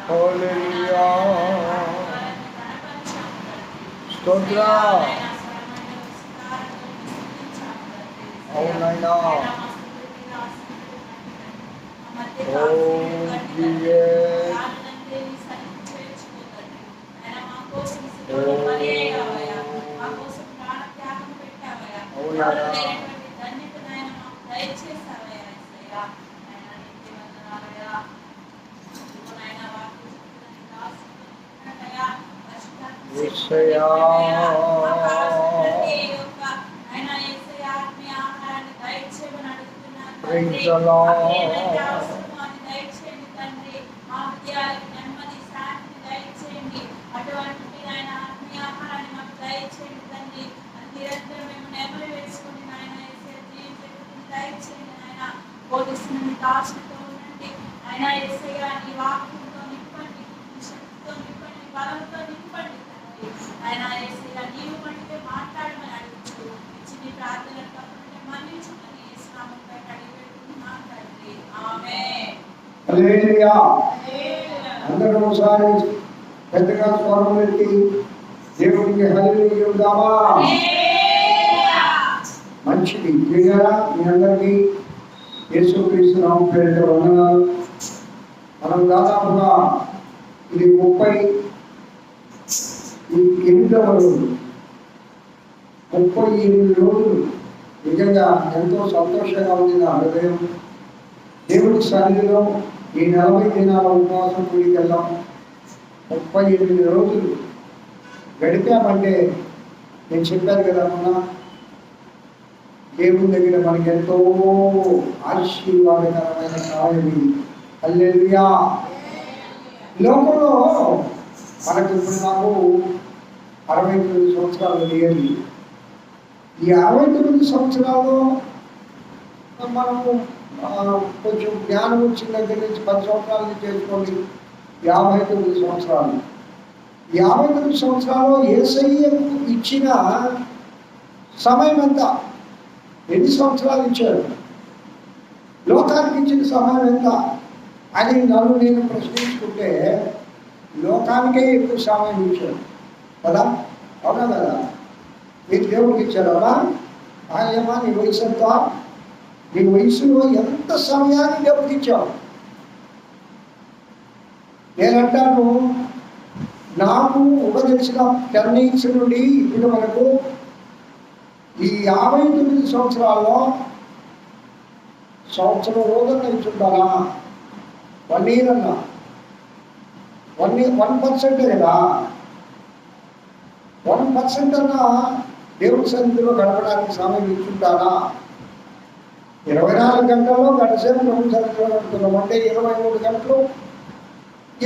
హల్లెలూయా స్తోత్ర అవునైనా ఓ జీసస్ యేసయ్యా ప్రైజ్ ది లార్డ్ హల్లెలూయా అందరూ ఒకసారి పెద్దగా స్వరం ఎత్తి దేవునికి హల్లెలూయా చెబుదామా? మంచిది ప్రియులారా, మీ అందరికీ యేసుక్రీస్తు నామమున పేరిట వందనాలు. మనం దాదాపుగా ఇది 38వ రోజు, 38 రోజులు నిజంగా ఎంతో సంతోషంగా ఉంది నా హృదయం. దేవుడి సన్నిధిలో ఈ 40 దినాల ఉపవాసం కూడికి వెళ్ళాం. 38 రోజులు గడిపామంటే నేను చెప్పాను కదా మొన్న, దేవుని దగ్గర మనకి ఎంతో ఆశీర్వాదకరమైన కాలం ఇది. హల్లెలూయా. లోకంలో మనకు ఇప్పుడు నాకు 69 సంవత్సరాలు లేదు. ఈ 69 సంవత్సరాలు మనము కొంచెం జ్ఞానం వచ్చిన దగ్గర నుంచి 10 సంవత్సరాల నుంచి చేసుకోండి, 59 సంవత్సరాలు. 59 సంవత్సరాలు యేసయ్యకు ఇచ్చిన సమయం ఎంత? ఎన్ని సంవత్సరాలు ఇచ్చాడు? లోకానికి ఇచ్చిన సమయం ఎంత అని నన్ను నేను ప్రశ్నించుకుంటే లోకానికే ఎక్కువ సమయం ఇచ్చాడు కదా, అవునా కదా? మీకు దేవుడికి ఇచ్చాడమ్మా? ఏమా నీ వయసు ఎంత? నీ వయసులో ఎంత సమయాన్ని దేవుడికి ఇచ్చావు? నేనంటాను, నాకు ఉపదేశించిన 10 years నుండి ఇప్పటి వరకు ఈ 59 సంవత్సరాల్లో సంవత్సరం రోజున ఇచ్చుంటానా? 1 year అన్నా 1% కదా, 1% అన్నా దేవుడి సన్నిధిలో గడపడానికి సమయం ఇచ్చుంటానా? 24 గంటల్లో గంటసేపు ప్రభుత్వ సన్నిధిలో గడుపుతున్నాం అంటే 23 గంటలు,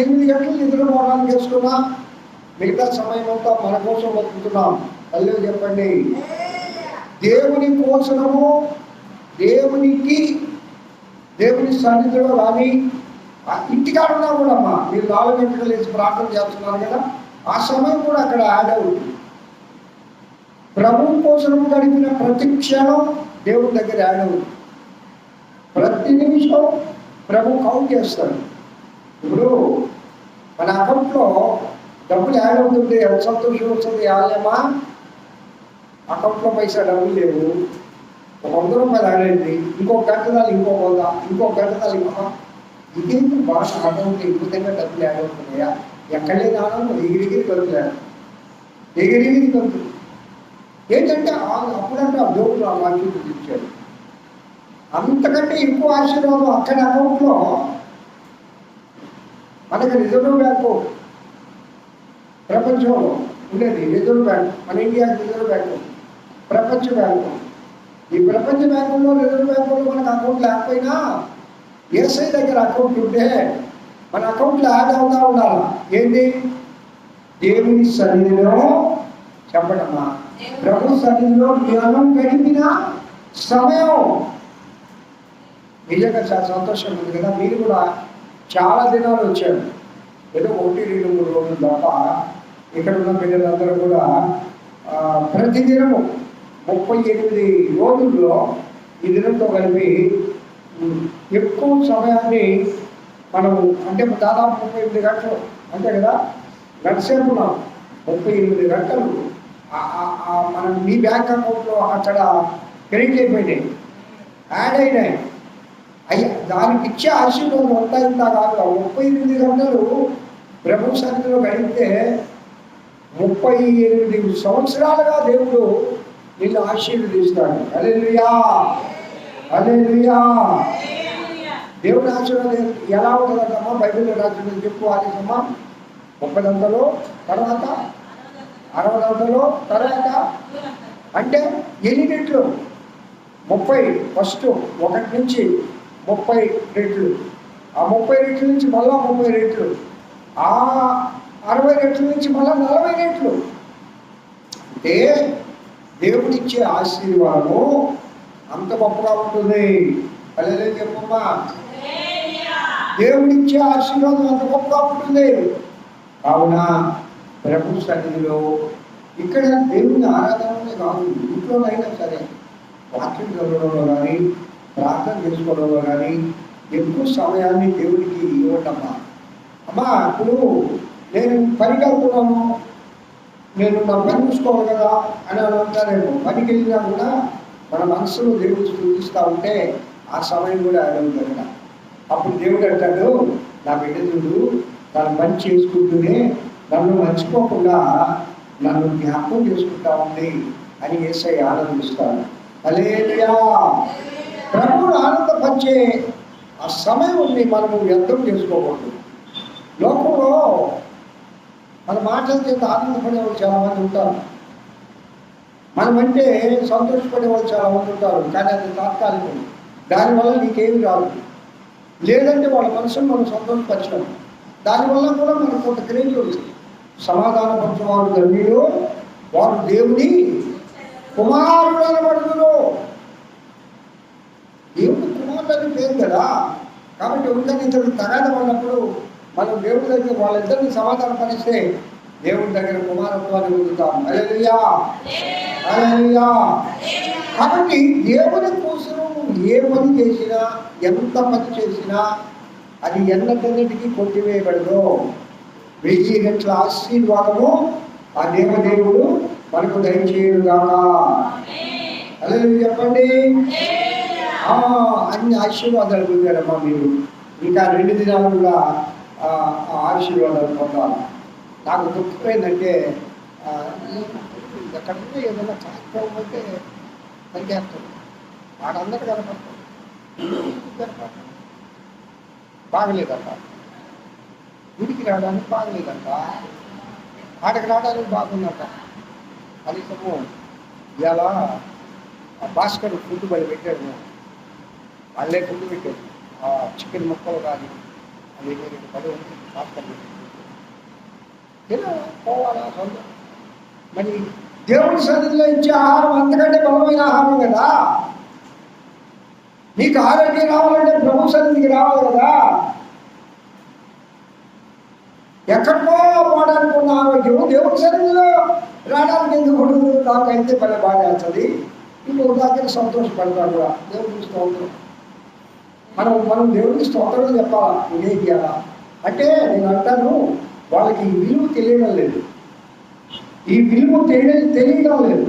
8 గంటలు నిద్రపోవడానికి వేసుకున్నా, మిగతా సమయం అంతా మన కోసం బతుకుతున్నాం. అల్లే చెప్పండి. దేవుని కోసము, దేవునికి, దేవుని సన్నిధిలో కానీ ఇంటికాడ ఉన్నా కూడా అమ్మా, మీరు 4 గంటలు లేచి ప్రార్థన చేస్తున్నారు కదా, ఆ సమయం కూడా అక్కడ యాడ్ అవుతుంది. ప్రభు కోసం గడిపిన ప్రతి క్షణం దేవుడి దగ్గర యాడ్ అవుతుంది. ప్రతి నిమిషం ప్రభు కౌంట్ చేస్తాడు. ఇప్పుడు మన అకౌంట్లో డబ్బులు యాడ్ అవుతుంటే ఎంత సంతోషం వస్తుంది. ఆలయమా అకౌంట్లో పైసా డబ్బులు లేవు, 100 రూపాయలు యాడ్ అయింది, ఇంకో గంటదాలు ఇంకో 100, ఇంకో గంటదాలు ఇంకో, ఇదేంటి భాష అకౌంట్ ఇంకొక డబ్బులు యాడ్ అవుతున్నాయా? ఎక్కడే నాన్న ఎగిరిగిరి కలుగుతాడు, ఎగిరిగిరి కలుగుతుంది. ఏంటంటే అప్పుడంటే ఆ దేవుడు ఆ వాక్యం చూపించాడు. అంతకంటే ఎక్కువ ఆశీర్వాదం అక్కడ అకౌంట్లో మనకి రిజర్వ్ బ్యాంకు ప్రపంచంలో ఉండేది. రిజర్వ్ బ్యాంక్ మన ఇండియా రిజర్వ్ బ్యాంకు, ప్రపంచ బ్యాంకు. ఈ ప్రపంచ బ్యాంకుల్లో రిజర్వ్ బ్యాంకులో మనకు అకౌంట్ లేకపోయినా యేసయ్య దగ్గర అకౌంట్ ఉంటే మన అకౌంట్లో యాడ్ అవుతా ఉండాలి. ఏంటి? దేవుని సన్నిధిలో చెప్పడమ్మా, ప్రభు సన్నిధిలో జ్ఞానం గడిపిన సమయం. నిజంగా చాలా సంతోషంగా ఉంది కదా. మీరు కూడా చాలా దినాలు వచ్చారు, ఏదో 1-2-3 రోజులు తప్ప. ఇక్కడ ఉన్న పిల్లలందరూ కూడా ప్రతిదినము 38 రోజుల్లో ఈ దినంతో కలిపి ఎక్కువ సమయాన్ని మనం అంటే దాదాపు 38 గంటలు అంతే కదా, గంటసేపు ఉన్నాం. 38 గంటలు మనం మీ బ్యాంక్ అకౌంట్లో అక్కడ క్రెడిట్ అయిపోయినాయి, యాడ్ అయినాయి. అయ్యా దానికి ఇచ్చే ఆశీర్వాదం అంతా ఇంత కాదు. 38 గంటలు ప్రభు సన్నిధిలో గడిపితే 38 సంవత్సరాలుగా దేవుడు నిన్ను ఆశీర్వదిస్తాడు. హల్లెలూయా, హల్లెలూయా. దేవుడి ఆశీర్వాదం ఎలా ఉంటుందమ్మా? బైబిల్లో రాసిన చెప్పు ఆదేశమ్మా. 30 గంటలు తర్వాత 60 గంటలు తర్వాత అంటే ఎన్ని రెట్లు? 30 ఫస్ట్ 1 నుంచి 30 రెట్లు, ఆ 30 రెట్ల నుంచి మళ్ళా 30 రెట్లు, ఆ 60 రెట్ల నుంచి మళ్ళా 40 రెట్లు. అంటే దేవుడిచ్చే ఆశీర్వాదము అంత గొప్పగా ఉంటుంది. అదే చెప్పమ్మా, దేవుడిచ్చే ఆశీర్వాదం అంత గొప్పగా ఉంటుంది. కావున ప్రభు సన్నిధిలో ఇక్కడ దేవుని ఆరాధననే కాదు, ఇంట్లోనైనా సరే వాక్యం చదవడంలో కానీ ప్రార్థన చేసుకోవడంలో కానీ ఎక్కువ సమయాన్ని దేవుడికి ఇవ్వటమ్మా. అమ్మా ఇప్పుడు నేను పనికి వెళ్తున్నాను, నేను నా పని చూసుకోవాలి కదా అని అంటారేమో. పనికి వెళ్ళినా కూడా మన మనసులో దేవుడు స్థుతిస్తూ ఉంటే ఆ సమయం కూడా అడుగుతాడు కదా. అప్పుడు దేవుడు అంటాడు, నా బిడ్డ చూడు తను పని చేసుకుంటూనే నన్ను మర్చిపోకుండా నన్ను జ్ఞాపకం చేసుకుంటా ఉంది అని యేసయ్య ఆనందిస్తాను. హల్లెలూయా. ప్రభువును ఆనందపరిచే ఆ సమయం మనము వ్యర్థం చేసుకోకూడదు. లోకంలో మన మాటల చేత ఆనందపడే వాళ్ళు చాలామంది ఉంటారు, మనమంటే సంతోషపడే వాళ్ళు చాలామంది ఉంటారు. కానీ అది తాత్కాలికం, దానివల్ల నీకేమి రాదు. లేదంటే వాళ్ళ మనసును మనం సంతోషపరచడం, దానివల్ల కూడా మనకు కొంత క్రేజ్ ఉంది. సమాధానపరచు వారు ధన్యులు, వారు దేవుని కుమారుడు అనబడుదురు. దేవుని కుమారుడు అని పేరు కదా. కాబట్టి ఉందని ఇద్దరు తగాద ఉన్నప్పుడు మనం దేవుడి దగ్గర వాళ్ళిద్దరిని సమాధానపరిస్తే దేవుడి దగ్గర కుమారత్వాన్ని పొందుతాం. హల్లెలూయా, హల్లెలూయా. కాబట్టి దేవుని కోసం ఏ పని చేసినా, ఎంత పని చేసినా అది ఎన్నటికి కొట్టివేయబడదు. 1000 గంటల ఆశీర్వాదము ఆ దేవదేవుడు మనకు దయచేయుగాక. హల్లెలూయా చెప్పండి. అన్ని ఆశీర్వాదాలు పొందారమ్మా మీరు. ఇంకా 2 దినాలు కూడా ఆ ఆశీర్వాదాలు పొందాలి. నాకు దుఃఖమైందంటే ఎక్కడంటే ఏదైనా కార్యక్రమం అయితే పరిగెత్తాడు, వాడందరూ కనపడతాడు, బాగలేదంట, గుడికి రావడానికి బాగలేదంట, ఆటకి రావడానికి బాగుందంట. కనీసము ఇలా భాస్కర్ ఫుడ్ బలి పెట్టాడు, వాళ్ళే ఫుడ్ పెట్టాడు. ఆ చికెన్ ముక్కలు కానీ అది 10 ఉంటుంది భాస్కర్ ఇలా పోవాలా సొంతం. మరి దేవుడి సన్నిధిలో ఇచ్చే ఆహారం అంతకంటే బలమైన ఆహారం కదా. నీకు ఆరోగ్యం రావాలంటే ప్రభు సన్నిధికి రావాలి కదా. ఎక్కడికో పోవడానికి ఆరోగ్యం దేవుడి సన్నిధిలో రావడానికి ఎందుకు ఉండదు? నాకైతే పని బాగా వేస్తుంది. ఇంకో దగ్గర సంతోషపడతాడు కూడా. దేవుడికి స్తోత్రం. మనం దేవుడికి స్తోత్రం చెప్పాలా, ఇదే చేయాలా అంటే నేను అంటాను, వాళ్ళకి ఈ విలువ తెలియడం లేదు, ఈ విలువ తెలియడం లేదు.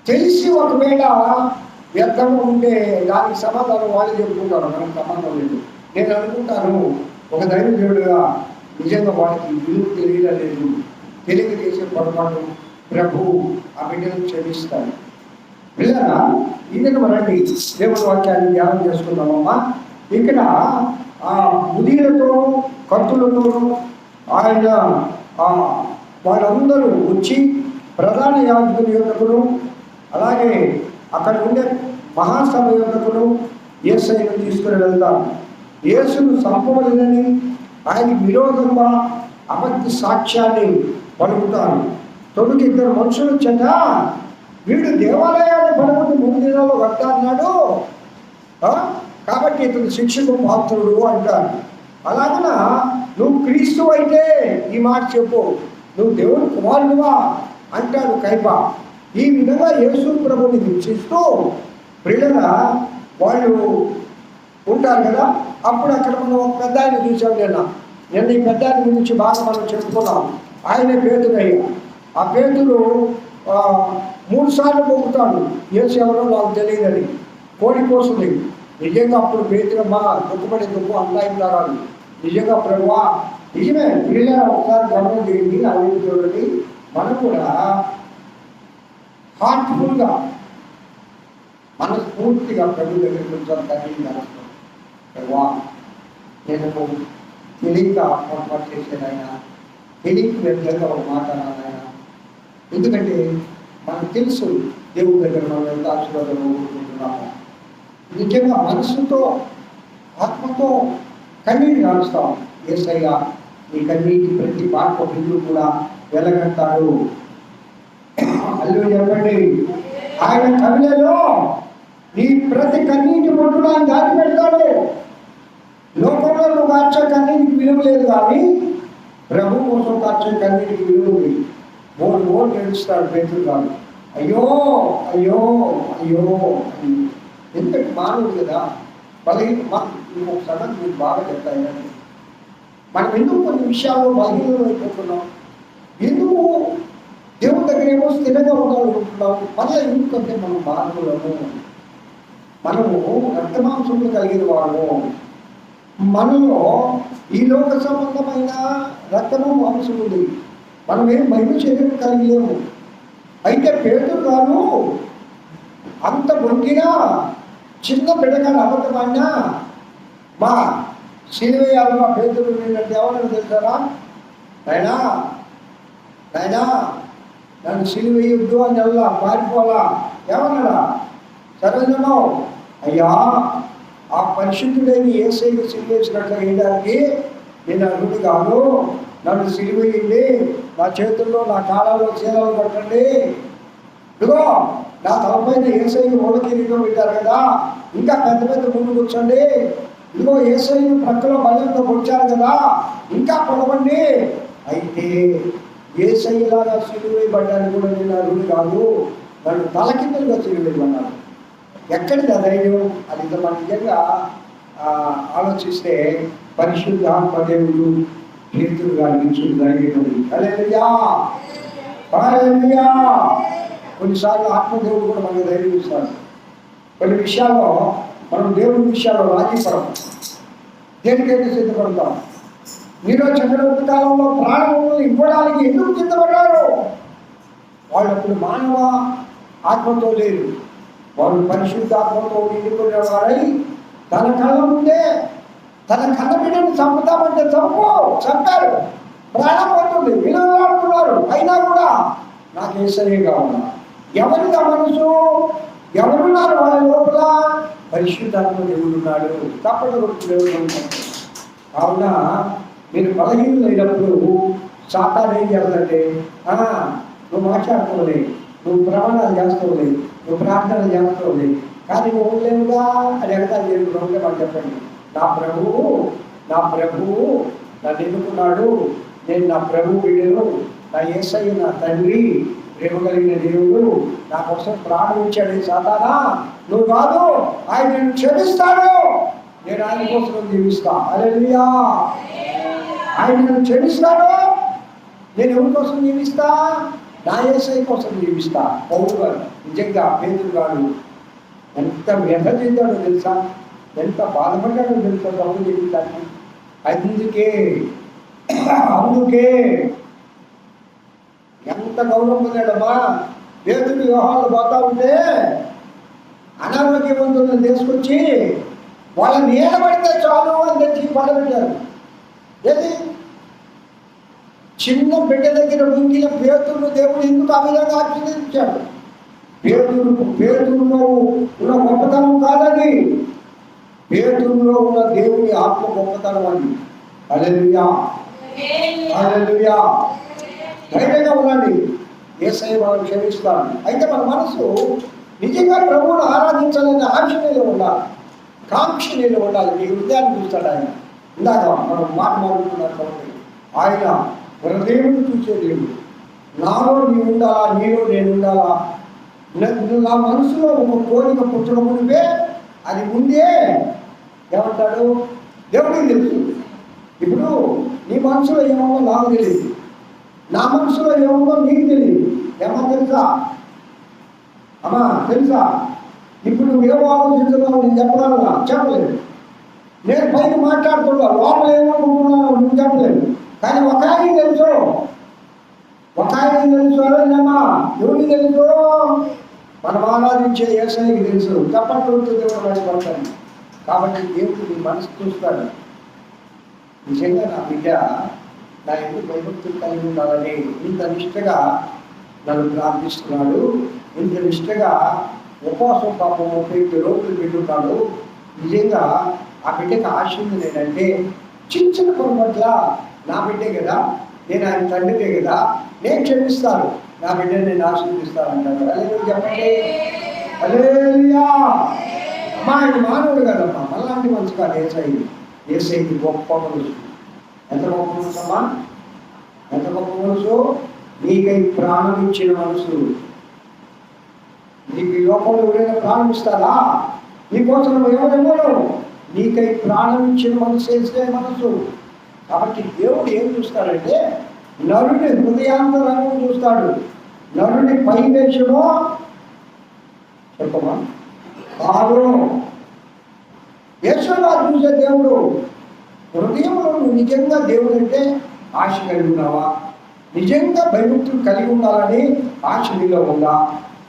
తెలిసి ఒకవేళ వ్యర్థంగా ఉంటే దానికి సమాధానం వాళ్ళు చెప్పుకుంటారు, మనకు సంబంధం లేదు. నేను అనుకుంటాను ఒక దైవజనుడుగా నిజంగా వాళ్ళకి విలువ తెలియడం లేదు. తెలియజేసే పొరపాటు ప్రభు ఆ బిడ్డను క్షమిస్తాడు. పిల్లరా ఈయన రండి దేవుని వాక్యాన్ని ధ్యానం చేసుకుందామమ్మా. ఇక్కడ ఆ ముదిలతోనూ కత్తులతోనూ ఆయన వాళ్ళందరూ వచ్చి ప్రధాన యాజకుని యొద్దకును అలాగే అక్కడ ఉండే మహాసభ యొద్దకును యేసయ్యను తీసుకుని వెళ్తారు. యేసును చంపవలెనని ఆయనకి విరోధంగా అబద్ధ సాక్ష్యాన్ని పలుకుతారు. తొడుకు 2 మనుషులు వచ్చాక వీడు దేవాలయాన్ని పడగొట్టి 3 దినాల్లో కడతాన్నాడు కాబట్టి ఇతను శిక్షకు పాత్రుడు అంటారు. అలాగన నువ్వు క్రీస్తు అయితే ఈ మాట చెప్పు, నువ్వు దేవుని కుమారుడువా అంటాడు కైప. ఈ విధంగా యేసు ప్రభుని హింసిస్తూ ప్రియులుగా వాళ్ళు ఉంటారు కదా. అప్పుడు అక్కడ మనం ఒక పెద్ద ఆయన చూసాం. నిన్న ఈ పెద్ద ఆయన గురించి బాగా మనం చెప్పుకున్నాం. ఆయనే పేతురయ్య. ఆ పేతురు 3 సార్లు పొగుతాడు, యేసు ఎవరో నాకు తెలియదని. కోడి కోసుంది. నిజంగా అప్పుడు పేతురమ్మ దుఃఖపడి అంతా అయినారు. నిజంగా ప్రభువా, నిజమే వీళ్ళ ఒకసారి గమనం చేయండి, అవి చూడండి. మనం కూడా హార్ట్ఫుల్గా మనస్ఫూర్తిగా ప్రభు దగ్గరికి కొంచెం కలిగి ప్రభువా, నేను తెలియక పొరపాటు చేసేదైనా, తెలియక వ్యర్థంగా ఒక మాట నాయన. ఎందుకంటే మనకు తెలుసు దేవుడి దగ్గర మనం ఎంత ఆశీర్వాదం కోరుకుంటున్నాము. నిజంగా మనసుతో ఆత్మతో కన్నీటి కాలుస్తాం. యేసయ్య నీ కన్నీటి ప్రతి పాట బిందు కూడా వెలగంటాడు. అల్లు చెప్పండి, ఆయన కవిలలో నీ ప్రతి కన్నీటి మొట్టును ఆయన దాచి పెడతాడు. లోకంలో నువ్వు కార్చే కన్నీటికి విలువ లేదు, కానీ ప్రభు కోసం కార్చే కన్నీటికి విలువ ఉంది. 3 ఓట్లు ఏడుస్తాడు పేతురు గారు. అయ్యో అయ్యో అయ్యో. ఎందుకంటే మానవుడు కదా, ఒక సంగతి మీకు బాగా చెప్తాయి. మనం ఎందుకు కొన్ని విషయాల్లో బలహీనం అయిపోతున్నాం? ఎందుకు దేవుడి దగ్గర ఏమో స్థిరంగా ఉండాలనుకుంటున్నాం? మళ్ళీ ఎందుకంటే మనం మానవులము, మనము రక్తమాంసములు కలిగిన వాళ్ళము. మనలో ఈ లోక సంబంధమైన రక్తము మాంసం ఉంది. మనం ఏం మహిమ శరీరం కలిగి లేము. అయితే పేతురు గారు అంత బొంకినా, చిన్న బిడ్డగాడు అబద్ధమైనా, మా సిలువేయాలు మా పేతురు ఏంటంటే ఎవరైనా తెలుసారా? నాయనా నాయనా నన్ను సిలువేయొద్దు అని వెళ్ళా, పారిపోవాలా ఏమన్నాడా? సరేనో అయ్యా, ఆ పరిశుద్ధుడైన యేసయ్యను సిలువేసినట్లు వేయడానికి నేను అర్హుడు కాదు. నన్ను సిలువేయండి, నా చేతుల్లో నా కాళ్ళలో చీలలు పట్టండి. ఇదిగో నా తలపైన యేసయ్య ఓడ కిరీటం పెట్టారు కదా, ఇంకా పెద్ద పెద్ద ముందు కూర్చోండి. ఇదిగో యేసయ్య ప్రక్కలో బలంతో పొడిచారు కదా, ఇంకా పొడవండి. అయితే యేసయ్యలాగా సిలువేయబడ్డానికి కూడా నేను అర్హుడు కాదు, నన్ను తలకిందులుగా సిలువేయమన్నాడు. ఎక్కడిది ఆ ధైర్యం? అది మన నిజంగా ఆలోచిస్తే పరిశుద్ధాత్మ దేవుడు పేతురు గారికి ఇచ్చిన ధైర్యం. హల్లెలూయా హల్లెలూయా. కొన్నిసార్లు ఆత్మదేవుడు కూడా మనకు ధైర్యం ఇస్తాడు. కొన్ని విషయాల్లో మనం దేవుడి విషయాల్లో రాజీపడం, దేనికైతే సిద్ధపడతాం. మీరు చక్రవర్తి కాలంలో ప్రాణములను ఇవ్వడానికి ఎందుకు సిద్ధపడ్డారు? వాళ్ళు అప్పుడు మానవ ఆత్మతో లేరు, వాళ్ళు పరిశుద్ధాత్మతో నిండుకునే వారై తన కళ్ళ ముందే తన కన్న బిడ్డను చంపుతామంటే చంపారు. ప్రాణం పోతుంది, విలువలాడుతున్నారు. అయినా కూడా నాకు యేసయ్య కావాలా. ఎవరిదా మనసు? ఎవరున్నారు వాళ్ళ లోపల? పరిశుద్ధాత్మ దేవుడు ఉన్నాడు. తప్పదు దేవుడు. కావున మీరు బలహీనులైనప్పుడు సాతాను ఏం చేయాలంటే, నువ్వు మాట్లాడుకోలే, నువ్వు ప్రమాణాలు చేస్తావులే, నువ్వు ప్రార్థన చేస్తావులే, కానీ నువ్వు ఉండలేవుగా అని ఎక్కడ చేసుకుంటే మాకు చెప్పండి. నా ప్రభువు నన్ను ఎన్నుకున్నాడు, నేను నా ప్రభు బిడ్డను, నా యేసయ్య నా తండ్రి, ప్రేమ కలిగిన దేవుడు నా కోసం ప్రాణం ఇచ్చాడు. సాతానా నువ్వు కాదు, ఆయన నేను క్షమిస్తాడు, నేను ఆయన కోసం జీవిస్తా. హల్లెలూయా. ఆయన నన్ను క్షమిస్తాడు, నేను ఎవరి కోసం జీవిస్తా? నా యేసయ్య కోసం జీవిస్తా. పౌలు గారు నిజంగా పేతురు గారు ఎంత వ్యధ చెందాడో తెలుసా, ఎంత బాధపడ్డాడో తెలుసా తప్పు జీవితాన్ని. అందుకే ఎంత గౌరవం పొందాడమ్మా. పేతురు వ్యవహారాలు పోతా ఉంటే అనారోగ్యవంతులను తీసుకొచ్చి వాళ్ళని ఏడబడితే చాలు అని తెచ్చి పడబెట్టారు. ఏది చిన్న బిడ్డ దగ్గర ఉంచిన పేతురును దేవుడు ఎందుకు ఆ విధంగా ఆశీర్వదించాడు? పేతురులో ఉన్న గొప్పతనం కాదని, పేతురులో ఉన్న దేవుని ఆత్మ గొప్పతనం అని. హల్లెలూయా హల్లెలూయా. ధైర్యంగా ఉండండి, యేసయ్య మనం క్షమిస్తాడు. అయితే మన మనసు నిజంగా ప్రభువును ఆరాధించాలనే ఆశ ఉండాలి, కాంక్ష ఉండాలి. నీ హృదయాన్ని చూస్తాడు ఆయన. ఇందాక మనం మాట్లాడుతున్నారు, ఆయన హృదయం చూసే దేవుడు. నాలో నీవు ఉండాలా, నీలో నేను ఉండాలా. నా మనసులో ఒక కోరిక పుట్టడం మునిపే అది ముందే ఏమంటాడు? దేవుడికి తెలుసు. ఇప్పుడు నీ మనసులో ఏమో నాకు తెలియదు, నా మనసులో ఏమో నీకు తెలియదు. ఏమో తెలుసా అమ్మా, తెలుసా? ఇప్పుడు నువ్వేమో ఆలోచించున్నావు, నేను చెప్పగలనా? చెప్పలేదు. నేను పైకి మాట్లాడుతున్నా, లోపల ఏమనుకుంటున్నావు నువ్వు చెప్పలేదు. కానీ ఒక ఆయన తెలుసు, ఒక ఆయన తెలుసు. అరేమ్మా, ఎవరికి తెలుసు? మనం ఆరాధించే యేసయ్యకి తెలుసు. తప్పట్లు దేవుడు పడతాను. కాబట్టి దేవుడు నీ మనసు చూస్తాడు. నిజంగా నా బిడ్డ నా ఎందుకు భయభక్తులు కలిగి ఉండాలని ఇంత నిష్టగా నన్ను ప్రార్థిస్తున్నాడు, ఇంత నిష్టగా ఉపవాసం పాపం 30 రోజులు పెట్టున్నాడు. నిజంగా ఆ బిడ్డకి ఆశ ఉంది. నేనంటే చిన్న చిన్న పొరపట్ల నా బిడ్డే కదా, నేను ఆయన తండ్రిదే కదా, నేను క్షమిస్తాను, నా బిడ్డని నేను ఆశీర్వదిస్తాను అంటాడు. అదే చెప్పండి, హల్లెలూయా. అమ్మా, ఆయన మానవుడు కదమ్మా, మళ్ళాంటి మనసు కాదు. ఏసైకి గొప్ప మనసు. ఎంత గొప్ప మనసు అమ్మా, ఎంత గొప్ప మనసు! నీకై ప్రాణం ఇచ్చిన మనసు. నీకు ఈ లోకంలో ఎవరైనా ప్రాణం ఇస్తారా? నీకోసం ఎవరెవరు? నీకై ప్రాణం ఇచ్చిన మనసు వేసే మనసు. కాబట్టి దేవుడు ఏం చూస్తాడంటే నరుని హృదయాంతరంగం చూస్తాడు. నరుని పై వేషమో చెప్పమా కాదు. యేసులా చూసే దేవుడు హృదయంలో నువ్వు నిజంగా దేవుడు అంటే ఆశ కలిగి ఉన్నావా? నిజంగా భయభక్తులు కలిగి ఉండాలని ఆశ నీలో ఉందా?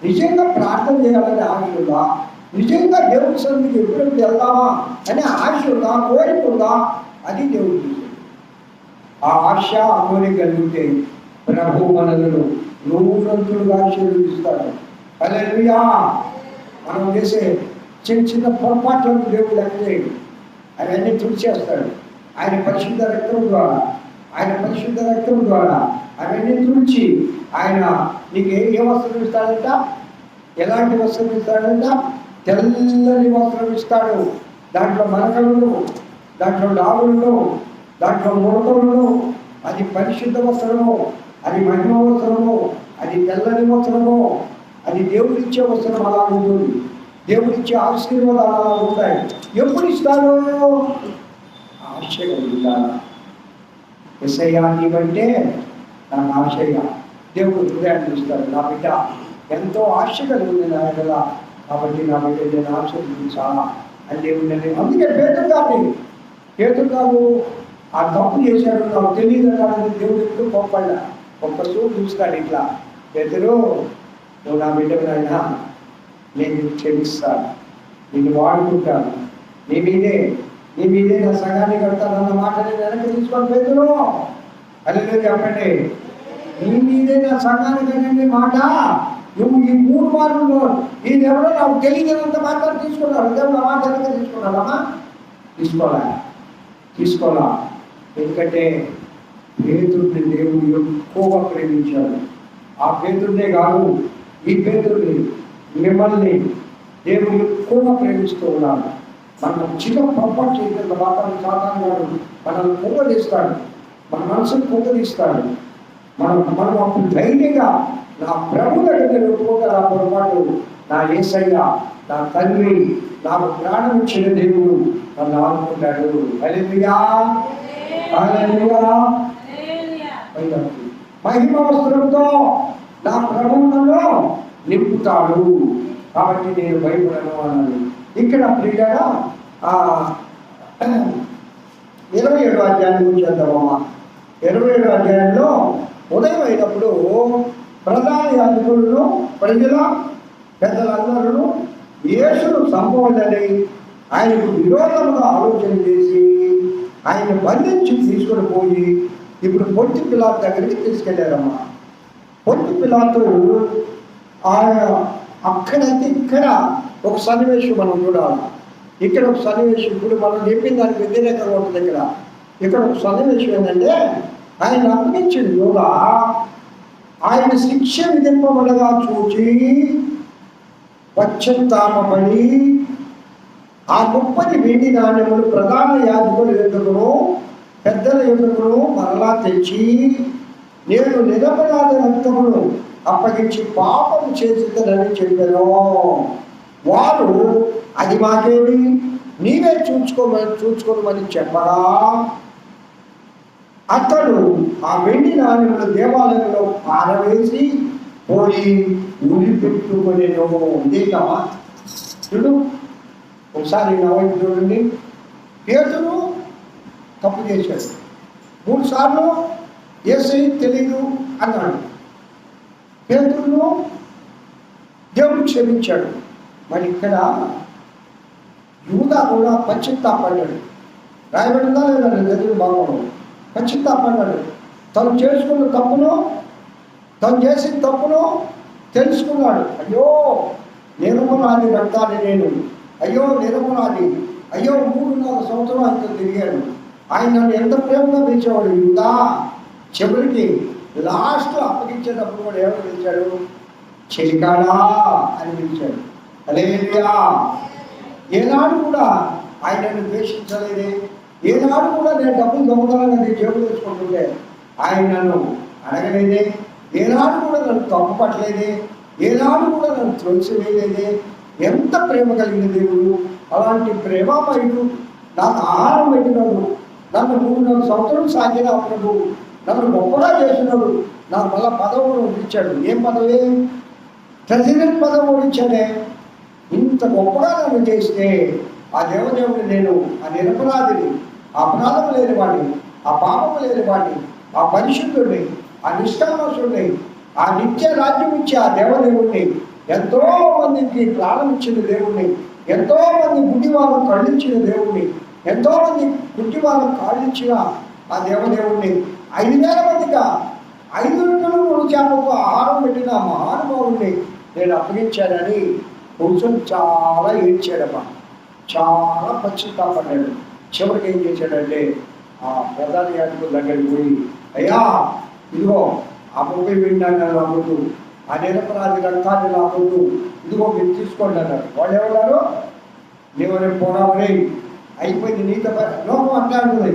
నిజంగా ప్రార్థన చేయాలని ఆశ ఉందా? నిజంగా దేవుడి సన్నిధికి ఎప్పుడెప్పుడు వెళ్దామా అనే ఆశ ఉందా, కోరిక ఉందా? అది దేవుడు చూసేది. ఆ ఆశ, ఆ కోరిక కలిగితే ప్రభు మనలను నూరంతులుగా ఆశీర్వదిస్తాడు. హల్లెలూయా. మనం చేసే చిన్న చిన్న పొరపాట్లను దేవుడు లెక్క చేయడు. అవన్నీ తుడిచేస్తాడు. ఆయన పరిశుద్ధ రక్తం ద్వారా, ఆయన పరిశుద్ధ రక్తం ద్వారా అవన్నీ తుడిచి ఆయన నీకు ఏ వస్త్రం ఇస్తాడంట? ఎలాంటి వస్త్రం ఇస్తాడంట? తెల్లని వస్త్రం ఇస్తాడు. దాంట్లో మరకలను, దాంట్లో డాగులను, దాంట్లో ముడతలను. అది పరిశుద్ధ వస్త్రము, అది మహిమ వస్త్రము, అది తెల్లని వస్త్రము, అది దేవుడిచ్చే వస్త్రం. అలా ఉంటుంది. దేవుడిచ్చే ఆశీర్వాదాలు అలా ఉంటాయి. ఎప్పుడు ఇస్తాడు? ఆశ కలుగుతాడు. యేసయ్యా నీవంటే నాకు ఆశగా దేవుడు హృదయాన్ని ఇస్తాడు. నా బిడ్డ ఎంతో ఆశ కలిగింది నా బిడ్డ, కాబట్టి నా బిడ్డ నేను ఆశీర్వదించాలా అని దేవుడు నేను. అందుకే పేతురు గారు ఆ తప్పు చేశాడు, నాకు తెలియదు కానీ దేవుడు ఎప్పుడు కోప్పడ్డా. ఒక్క చూపు చూస్తాడు ఇట్లా, పేతురు నువ్వు నా బిడ్డకు నాయనా, నేను క్షమిస్తాను, నిన్ను వాడుకుంటాను, నీ మీదే నా సంఘాన్ని కడతాను అన్న మాట నేను వెనక్కి తీసుకొని పేతురు. హల్లెలూయా చెప్పండి. నీ మీదే నా సంఘాన్ని కదండి మాట. నువ్వు ఈ 3 మార్లు ఇది ఎవరో నాకు తెలియనంత మాత్రం తీసుకున్నాడు. దేవుడు ఆ మాట వెనక తీసుకున్నాడమ్మా? తీసుకోవాలా. ఎందుకంటే పేతురుని దేవుడు ఎక్కువగా ప్రేమించాడు. ఆ పేతురునే కాదు, ఈ పేతురుని, మిమ్మల్ని దేవుడు ఎక్కువగా ప్రేమిస్తూ ఉన్నాడు. మనం చిన్న పొరపాటు చేయగల వాతావరణ సాధారణాడు మనల్ని పొంగదీస్తాడు, మన మనసును పొంగదీస్తాడు. మనం అప్పుడు ధైర్యంగా నా ప్రభు దగ్గర ఒప్పుకోగల ఆ పొరపాటు, నా యేసయ్య, నా తండ్రి, నాకు ప్రాణం ఇచ్చిన దేవుడు నన్ను ఆదుకుంటాడు. హల్లెలూయా, హల్లెలూయా. మహిమ వస్త్రంతో నా ప్రభువులను నింపుతాడు, కాబట్టి నేను భయపడను అన్నాడు. ఇక్కడ ప్రియులారా 27వ అధ్యాయం గురించి చేద్దామమ్మా. 27వ అధ్యాయంలో ఉదయం అయినప్పుడు ప్రధాన యాజకులను, ప్రజల పెద్దలందరూ యేసును చంపవద్దని ఆయనకు విరోధంగా ఆలోచన చేసి ఆయన బంధించి తీసుకొని పోయి ఇప్పుడు పొంటి పిలాతు దగ్గరికి తీసుకెళ్లారమ్మా. పొంటి పిలాతు అక్కడైతే ఇక్కడ ఒక సన్నివేశం మనం చూడాలి. ఇక్కడ ఒక సన్నివేశం, ఇప్పుడు మనం చెప్పిన దానికి వ్యతిరేకంగా ఉంటుంది. ఇక్కడ ఒక సన్నివేశం ఏంటంటే ఆయన అప్పగించిన యోగా ఆయన శిక్ష విధింపబడగా చూచి పశ్చాత్తాపడి ఆ 30 వెండి నాణ్యములు ప్రధాన యాజకుల ఎదుగును, పెద్దల ఎదుగును మరలా తెచ్చి, నేను నిరపరాధ రక్తమును అప్పగించి పాపం చేసిందని చెప్పాను. వారు అది మాకేమి, నీవే చూసుకోమని చెప్పరా? అతడు ఆ వెండి నాణ్యములు దేవాలయంలో పారవేసి పోయి ఉరిపెట్టుకునేను. దేకమా చూడు, ఒకసారి నా వైపు చూడండి. పేతురు తప్పు చేశాడు. 3 సార్లు యేసయ్య తెలియదు అన్నాడు. పేతురును దేవుడు క్షమించాడు. మరి ఇక్కడ యూదా కూడా పశ్చాత్తాపడ్డాడు. రాయబడిందా లేదా చదివిన భాగంలో? పశ్చాత్తాపడ్డాడు. తను చేసుకున్న తప్పును, తను చేసిన తప్పును తెలుసుకున్నాడు. అయ్యో నిరపరాధి రక్తాన్ని నేను, అయ్యో నిరపరాధి, అయ్యో 3.5 సంవత్సరం ఆయనతో తిరిగాడు. ఆయన నన్ను ఎంత ప్రేమగా పిలిచేవాడు యూదా. చివరికి లాస్ట్లో అప్పగించేటప్పుడు కూడా ఎవరు పిలిచాడు? చెలికాడా అని పిలిచాడు. హల్లెలూయా. ఏనాడు కూడా ఆయనను ద్వేషించలేదే. ఏనాడు కూడా నేను డబ్బులు దొంగతనంగా జేబులు తెచ్చుకుంటుంటే ఆయన నన్ను అడగలేదే. ఏనాడు కూడా నన్ను తప్పుపట్టలేదే. ఏనాడు కూడా నన్ను త్రోసివేయలేదే. ఎంత ప్రేమ కలిగిన దేవుడు! అలాంటి ప్రేమమయుడు నాకు ఆహారం పెట్టినాడు. నన్ను 3.5 సంవత్సరం సాగిన ప్రభు నన్ను గొప్పగా చేసినాడు. నాకు మళ్ళా పదవులు ఇచ్చాడు. ఏం పదవి? ప్రెసిడెంట్ పదవి ఇచ్చాడే. ఇంత గొప్పగా నన్ను చేస్తే ఆ దేవదేవుడు నేను ఆ నిరపరాధిని, ఆ అపరాధం లేని వాడిని, ఆ పాపము లేని వాడిని, ఆ పరిశుద్ధుడిని, ఆ నిష్కామసుడిని, ఆ నిత్య రాజ్యం ఇచ్చే ఆ దేవదేవుడిని, ఎంతో మందికి ప్రాణం ఇచ్చిన దేవుడిని, ఎంతో మంది గుడ్డి వాళ్ళకు కళ్ళించిన దేవుడిని, ఎంతో మంది గుడ్డి వాళ్ళకు కాళ్ళించిన ఆ దేవదేవుడిని 5,000 మందిగా 5 రొట్టెలు 3 చేపలకు ఆహారం పెట్టిన ఆ మహానుభావుడిని నేను అప్పగించానని కూర్చొని చాలా ఏడ్చాడమ్మా. చాలా పశ్చాత్తాపడ్డాడు. చివరికి ఏం చేశాడంటే ఆ ప్రధాన యాజకుల దగ్గరికి పోయి, అయ్యా ఇదిగో ఆ 30 వెండి రాబోతు, ఆ నిరపరాధి రక్తాన్ని రాబోతు, ఇదిగో మీరు తీసుకోండి అన్నారు. వాళ్ళు ఎవరు? నీవరే పోరావరే, అయిపోయింది నీతో లోకం అట్లా ఉంటుంది.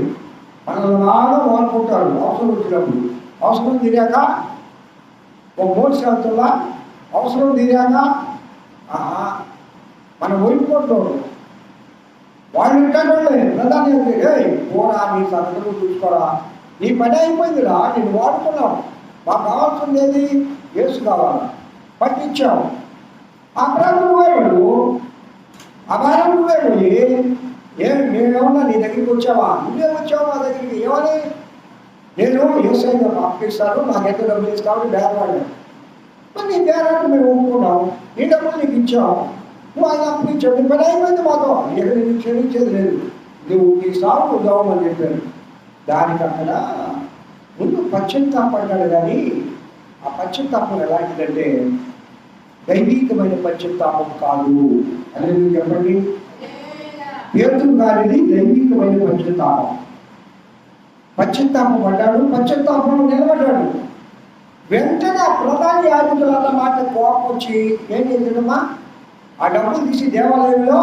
మనల్ని బాగా వాడుకుంటాడు అవసరం వచ్చినప్పుడు. అవసరం తీరాక ఒక 3 సంవత్సరాల అవసరం తీరాక మనం ఓడిపోతాడు. వాళ్ళు ఉంటాడు ప్రధాని పోరా, నీ సంగతులు చూసుకోరా, నీ పని అయిపోయిందిరా, నేను వాడుకున్నావు, మాకు కావాల్సింది ఏది? యేసు కావాలా, పట్టించావు. ఆ ప్రాంతం నువ్వేవాడు, ఆ భారం నువ్వేవాడు. మేమేమన్నా నీ దగ్గరికి వచ్చావా? నువ్వే వచ్చావు మా దగ్గరికి. ఏమని? నేను యేసయ్య అప్పిస్తాను, నాకు ఎంత డబ్బులు ఇస్తామని బేరవాడాను. మరి నీ బేరాన్ని మేము ఒప్పుకున్నావు, నీ డబ్బులు నీకు ఇచ్చావు, నువ్వు ఆయన అప్పించావు, నీ పని అయిపోయింది మాతో, ఎక్కడ నీకు క్షమించేది లేదు, నువ్వు నీ సాగు ఉద్యోగం చెప్పాను. దానికి అక్కడ ముందు పశ్చాత్తాపడ్డాడు. కానీ ఆ పశ్చాత్తాపం ఎలాంటిదంటే దైవికమైన పశ్చాత్తాపం కాదు అనేది చెప్పండి. పేతురు గారిది దైవికమైన పశ్చాత్తాపం. పశ్చాత్తాపం పడ్డాడు, పశ్చాత్తాపంలో నిలబడ్డాడు. వెంటనే ఆ ప్రధాన యాజకులు అన్నమాట కోపం వచ్చి ఏం చేశాడమ్మా? ఆ డబ్బులు తీసి దేవాలయంలో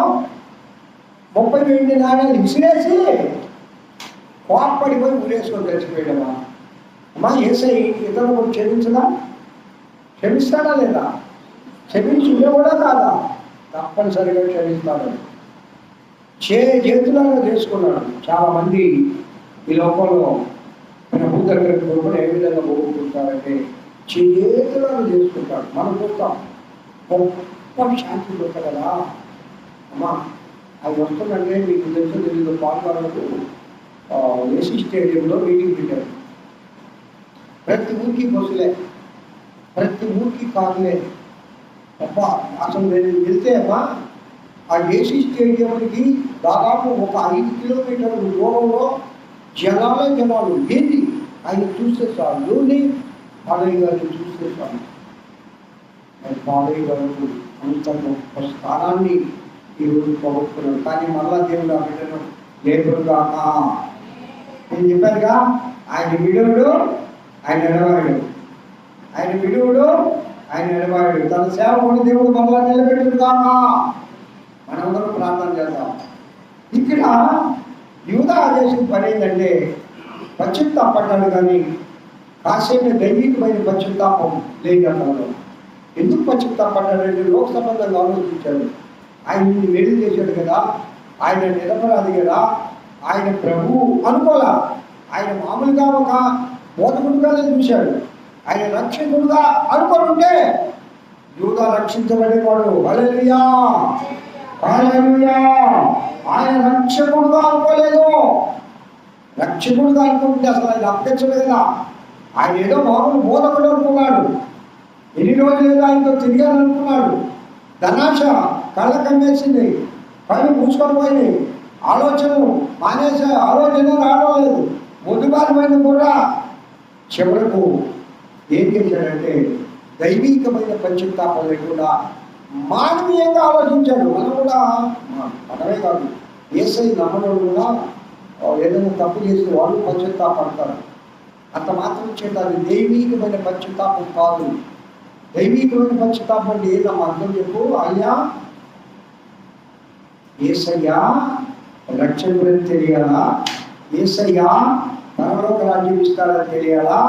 30 వెండి నాణ్యాలు విసిరేసి కోపడిపోయి ఊరేసుకొని తెలిసిపోయాడమ్మా. అమ్మా యేసయ్య ఇతరులు కూడా క్షమించదా? క్షమిస్తాడా లేదా? క్షమించిందే కూడా కాదా? తప్పనిసరిగా క్షమిస్తాడు. చేతులాగా చేసుకున్నాడు. చాలామంది ఈ లోకంలో ప్రభు దగ్గరకు కూడా ఏ విధంగా పోగొట్టుకుంటారంటే చేతులాగా చేసుకుంటాడు. మనం చూస్తాం గొప్ప శాంతి పోతాయి కదా. అమ్మా అది వస్తుందంటే మీకు తెలుసు తెలియదు, పాల్గొనకు ఏసీ స్టేడియంలో మీటింగ్ పెట్టారు. ప్రతి ఊరికి బస్సులే, ప్రతి ఊరికి కార్లే. అబ్బా అసలు నేను వెళ్తే అమ్మా ఆ ఏసీ స్టేడియంకి దాదాపు ఒక 5 కిలోమీటర్ల దూరంలో జనాలు ఏంటి ఆయన చూస్తే చాలు, పాలయ్య గారిని చూస్తే చాలు. పాలయ్య గారు అంత గొప్ప స్థానాన్ని ఈరోజు పోగొట్టుకున్నాడు. కానీ మళ్ళా దేవుడు ఆ బిడ్డను లేపుడుగాక. నేను చెప్పానుగా, ఆయన విడువుడు ఆయన ఎడవాడు, ఆయన విడువుడు ఆయన ఎడవాడు. తన సేవకుడు దేవుడు మళ్ళా నిలబెట్టుడుగాక. మనందరం ప్రార్థన చేద్దాం. ఇక్కడ యూదా చేసిన పని ఏంటంటే పశ్చాత్తాపడ్డాడు. కానీ కాసేపు దైవికమైన పశ్చాత్తాపం లేదన్నాడు. ఎందుకు పశ్చాత్తాపడ్డాడంటే లోక సంబంధంగా ఆలోచించాడు. ఆయన వెళ్ళి చేశాడు కదా, ఆయన నిరపరాధి కదా, ఆయన ప్రభువు అనుకోలా. ఆయన మామూలుగా ఒక బోధకుడుగానే చూశాడు. ఆయన రక్షకుడుగా అనుకోనుంటే యూదా రక్షించబడేవాడు. హల్లెలూయా, హల్లెలూయా. ఆయన రక్షకుడుగా అనుకోలేదు. రక్షకుడుగా అనుకుంటే అసలు ఆయన అప్పగించడు కదా. ఆయన ఏదో మామూలు బోధకుడు అనుకున్నాడు. ఎన్ని రోజులు ఆయనతో తిరిగాను అనుకున్నాడు. ధనాశ కళ్ళ కమ్మేసింది, కళ్ళు మూసుకొని పోయింది. ఆలోచన మానేసే ఆలోచన రావలేదు. ముదుబారమైన కూడా చివరకు ఏం చేశాడంటే దైవికమైన పశ్చాత్తాపం లేకుండా మానవీయంగా ఆలోచించాడు. మనం కూడా మనమే కాదు, యేసై నమ్మడం కూడా ఏదైనా తప్పు చేస్తే వాళ్ళు పశ్చాత్తాపడతారు. అంత మాత్రం చేత అది దైవికమైన పశ్చాత్తాపం కాదు. దైవికమైన పశ్చాత్తాపం అంటే ఏదమ్మా అర్థం చెప్పు. అయ్యా యేసయ్యా రక్షకుడని తెలియాలా, యేసయ్యా పరలోక రాజ్యం ఇస్తాడని తెలియాలా,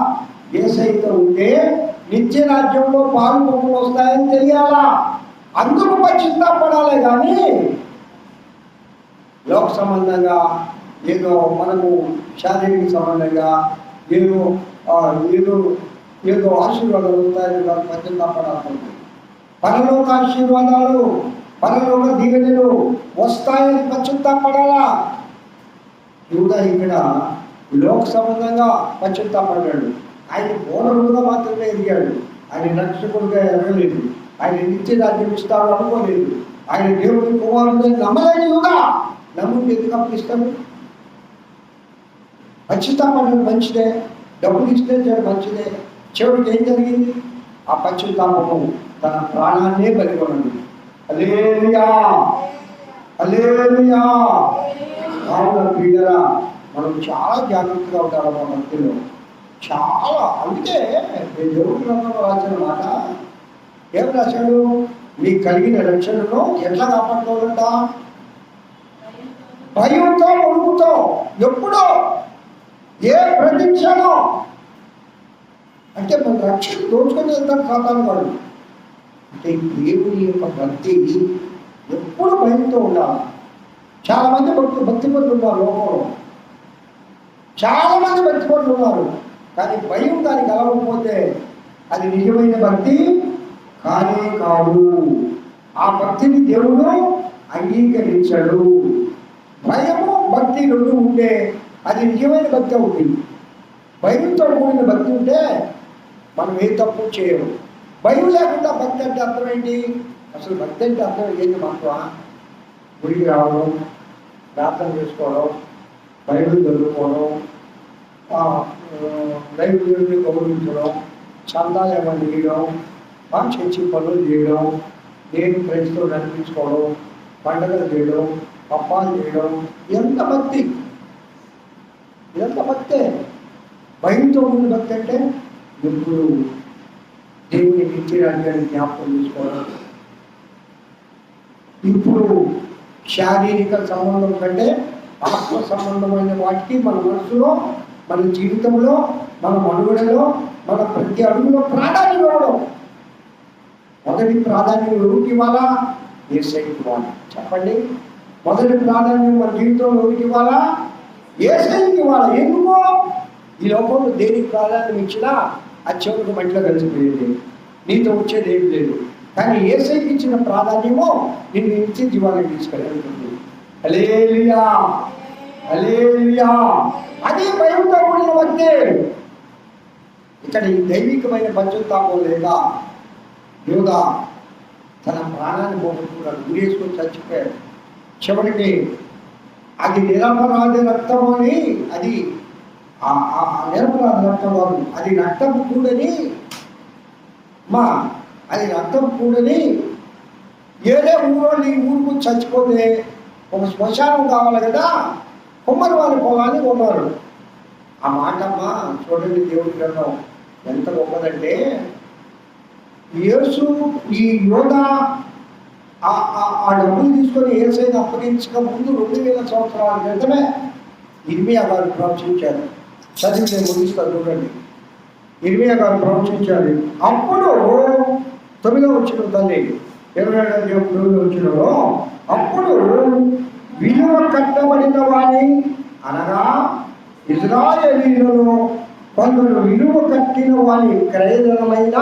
యేసయ్యతో ఉంటే నిత్య రాజ్యంలో పాలు పొంగులు వస్తాయని తెలియాలా. అందుకు పశ్చాత్తాపడాలే కానీ లోక సంబంధంగా ఏదో మనకు శారీరక సంబంధంగా ఏదో ఏదో ఏదో ఆశీర్వాదాలు ఉంటాయని కాదు పశ్చాత్తాపడాలి. పరలోక ఆశీర్వాదాలు, పరలోక దీవెనలు వస్తాయని పశ్చాత్తాపడాలా. యూదా ఇక్కడ లోక సంబంధంగా పశ్చాత్తాపడ్డాడు. ఆయన బోధకుడుగా మాత్రమే ఎదిగాడు. ఆయన రక్షకుడుగా ఎదగలేదు. ఆయన నిత్య రాజ్యం ఇస్తాడు అనుకోలేదు. ఆయన దేవుడి కుమారుడు నమ్మలేదు. యూదా నమ్ముడు ఎందుకు అప్పిస్తాడు? పశ్చాత్తాపడడం మంచిదే, డబ్బులు ఇస్తే మంచిదే. చివరికి ఏం జరిగింది? ఆ పశ్చాత్తాపము తన ప్రాణాన్నే బలిగొనండి. హల్లెలూయా, హల్లెలూయా. కావున ప్రియులారా, మనం చాలా జాగ్రత్తగా ఉండాలి మన భక్తిలో. చాలా. అందుకే దేవుడి గ్రంథంలో రాసిన మాట ఏం రాశాడు? మీకు కలిగిన రక్షణను ఎట్లా కాపాడుకోవాలంట? భయంతో, వణుకుతో, ఎప్పుడో ఏ ప్రతిక్షణం. అంటే మన రక్షణ దోచుకొని వెళ్తాడు సాతాను వాడు. అంటే దేవుని యొక్క భక్తి ఎప్పుడు భయంతో ఉండాలి. చాలా మంది భక్తి పనులు ఉన్నారు లోకంలో, చాలా మంది భక్తి పనులు ఉన్నారు. కానీ భయం దానికి కలవకపోతే అది నిజమైన భక్తి కానే కాదు. ఆ భక్తిని దేవుడు అంగీకరించాడు. భయము భక్తి రెండు ఉంటే అది నిజమైన భక్తి అవుతుంది. భయంతో కూడిన భక్తి ఉంటే మనం ఏ తప్పు చేయము. భయం లేకుండా భక్తి అంటే అర్థం ఏంటి? అసలు భక్తి అంటే అర్థం ఏంటి? మాత్రం గుడికి రావడం, ప్రార్థన చేసుకోవడం, బైబిల్ చదువుకోవడం, దైవుడిని గౌరవించడం, చందాలు ఏమైనా చేయడం, చర్చి పనులు చేయడం, దేవుని ప్రజలతో నడిపించుకోవడం, పండుగలు చేయడం, పప్పాలు చేయడం, ఎంత భక్తి! ఇదంతా భక్తే. భయంతో ఉన్న భక్తి అంటే ఎప్పుడు దేవుని నిత్య రాజ్యాన్ని జ్ఞాపకం చేసుకోవడం. ఇప్పుడు శారీరక సంబంధం కంటే ఆత్మ సంబంధమైన వాటికి మన మనసులో, మన జీవితంలో, మన మనుగడలో, మన ప్రతి అడుగులో ప్రాధాన్యం ఇవ్వడం. మొదటి ప్రాధాన్యం ఎవరికి ఇవ్వాలా? యేసయ్యకి ఇవ్వాలి. చెప్పండి, మొదటి ప్రాధాన్యం మన జీవితంలో ఎవరికి ఇవ్వాలా? యేసయ్యకి ఇవ్వాలి. ఎందుకో ఈ లోకంలో దేనికి ప్రాధాన్యం ఇచ్చినా అది చివరికి మట్టిలో కలిసిపోయేది, నీతో వచ్చేది ఏం లేదు. కానీ యేసయ్యకి ఇచ్చిన ప్రాధాన్యమో నిన్ను నిత్య జీవానికి తీసుకెళ్ళి. హల్లెలూయా, హల్లెలూయా. అదే భయంతో కూడిన భక్తే. ఇక్కడ ఈ దైవికమైన పశ్చాత్తాపం లేదా యూదా తన ప్రాణాన్ని పోగొట్టుకున్నాడు, గురేసుకొని చచ్చిపోయాడు. చివరికి అది నిరపరాధ రక్తం అని, అది నిరపరాధ రక్తం కాదు, అది రక్తం కూడని అది రక్తం కూడని ఏదే ఊరోళ్ళు ఈ ఊరుకు చచ్చిపోతే ఒక శ్మశానం కావాలి కదా, కుమ్మరి వారి పొలాన్ని కొన్నారు. ఆ మాటమ్మా చూడండి, దేవుడి గ్రంథం ఎంత గొప్పదంటే, యేసు ఈ యోధా ఆ డబ్బులు తీసుకొని యేసయ్యని అప్పగించక ముందు 2000 సంవత్సరాల క్రితమే ఇర్మియా గారు ప్రవచించారు. చదివి నేను ముగిస్తాను చూడండి. ఇర్మియా గారు ప్రవచించారు. అప్పుడు 9వ వచనం తల్లి 27వ వచ్చినలో, అప్పుడు విలువ కట్టబడిన వాని అనగా ఇశ్రాయేలీయులలో కొందరు విలువ కట్టిన వాని క్రయధనమైన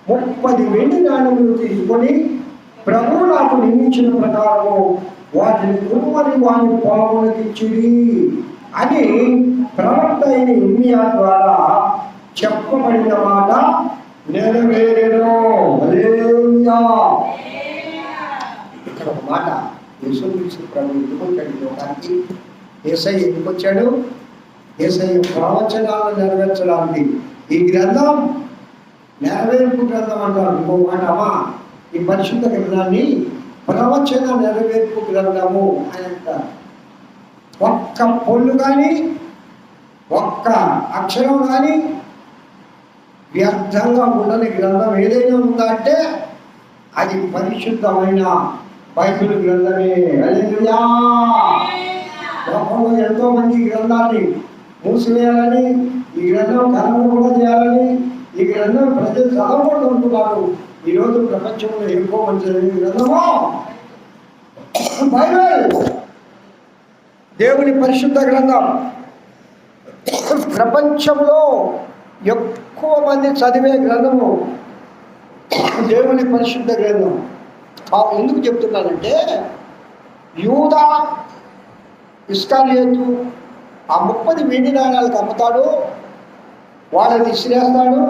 30 వెండి నాణెములు తీసుకొని ప్రభువు నాకు నియమించిన ప్రకారము వాటిని కుమ్మరి వాని పొలములకు ఇచ్చిరి అని ప్రవక్త అయిన ఇర్మియా ద్వారా చెప్పబడిన మాట నెరవేరెను. హల్లెలూయా. ఇక్కడ ఒక మాట, యేసుక్రీస్తు ప్రభు ఎందుకు వచ్చాడు లోకానికి? యేసయ్య ఎందుకు వచ్చాడు? యేసయ్య ప్రవచనాలను నెరవేర్చడానికి. ఈ గ్రంథం నెరవేర్పు గ్రంథం అంటారు. ఇంకో మాట, అమ్మా ఈ పరిశుద్ధ గ్రంథాన్ని ప్రవచన నెరవేర్పు గ్రంథము అని అంటారు. ఒక్క పొల్లు కానీ ఒక్క అక్షరం కానీ వ్యర్థంగా ఉండని గ్రంథం ఏదైనా ఉందా అంటే అది పరిశుద్ధమైన బైబిల్ గ్రంథమే. హల్లెలూయా. లోకంలో ఎంతో మంది ఈ గ్రంథాన్ని మూసివేయాలని, ఈ గ్రంథం కనుగొన చేయాలని, ఈ గ్రంథం ప్రజలు చదవకూడదు అనుకున్నారు. ఈరోజు ప్రపంచంలో ఎక్కువ మంది చదివే గ్రంథము బైబిల్, దేవుని పరిశుద్ధ గ్రంథం. ప్రపంచంలో ఎక్కువ మంది చదివే గ్రంథము దేవుని పరిశుద్ధ గ్రంథం. ఎందుకు చెప్తున్నానంటే యూదా ఇస్కారియోతు ఆ 30 వెండి నాణాలకు అమ్ముతాడు, వాళ్ళని ఇసిరేస్తాడు.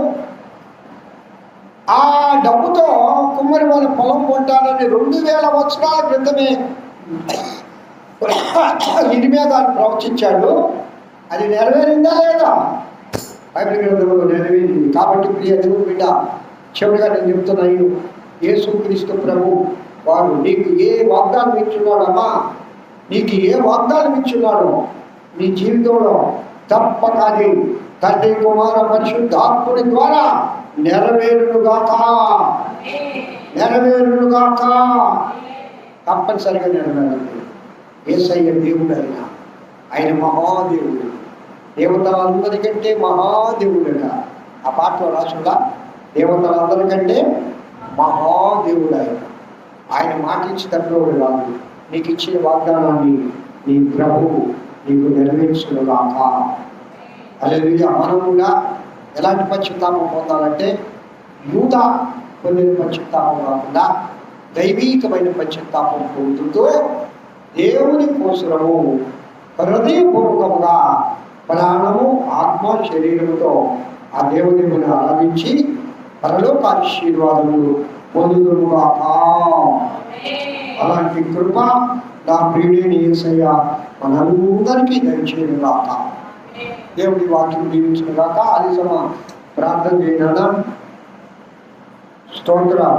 ఆ డబ్బుతో కుమ్మరి వాళ్ళ పొలం కొంటానని 2000 సంవత్సరాల క్రితమే ఇర్మియా గారు ప్రవచించాడు. అది నెరవేరిందా లేదా? బైబిల్ గ్రంథంలో నెరవేరింది. కాబట్టి ప్రియ దేవుని బిడ్డ, చివరిగా నేను చెప్తున్నాను, యేసుక్రీస్తు ప్రభు వారు నీకు ఏ వాగ్దానం ఇచ్చున్నాడమ్మా, నీకు ఏ వాగ్దానం ఇచ్చున్నాడో నీ జీవితంలో తప్పక అది తండ్రి కుమార పరిశుద్ధాత్ముడి ద్వారా నెరవేరుగాక, నెరవేరుగాక. తప్పనిసరిగా నెరవేరండి. యేసయ్య దేవుడు ఆయన మహాదేవుడు, దేవతలందరికంటే మహాదేవుడుగా ఆ పాటలో రాసుగా దేవతలందరికంటే మహాదేవుడు ఆయన మాట ఇచ్చి తగ్గోడు కాదు. నీకు ఇచ్చిన వాగ్దానాన్ని నీ ప్రభువు నీకు నెరవేర్చుగాక. హల్లెలూయా. మనం కూడా ఎలాంటి పశ్చాత్తాపం పొందాలంటే యూదా పొందిన పశ్చాత్తాపం కాకుండా దైవీకమైన పశ్చాత్తాపం పొందుతూ దేవుని కోసము హృదయపూర్వకముగా ప్రాణము ఆత్మ శరీరముతో ఆ దేవుని మనం ఆరాధించి పరలోక ఆశీర్వాదములు పొందుదురుగాక. అలాంటి కృప నా ప్రియుడైన యేసయ్య మనందరికీ దయచేయుగాక. దేవుడి వాక్యం దీవించుగాక. ఆలస్యమా ప్రార్థన చేయనా? స్తోత్రం.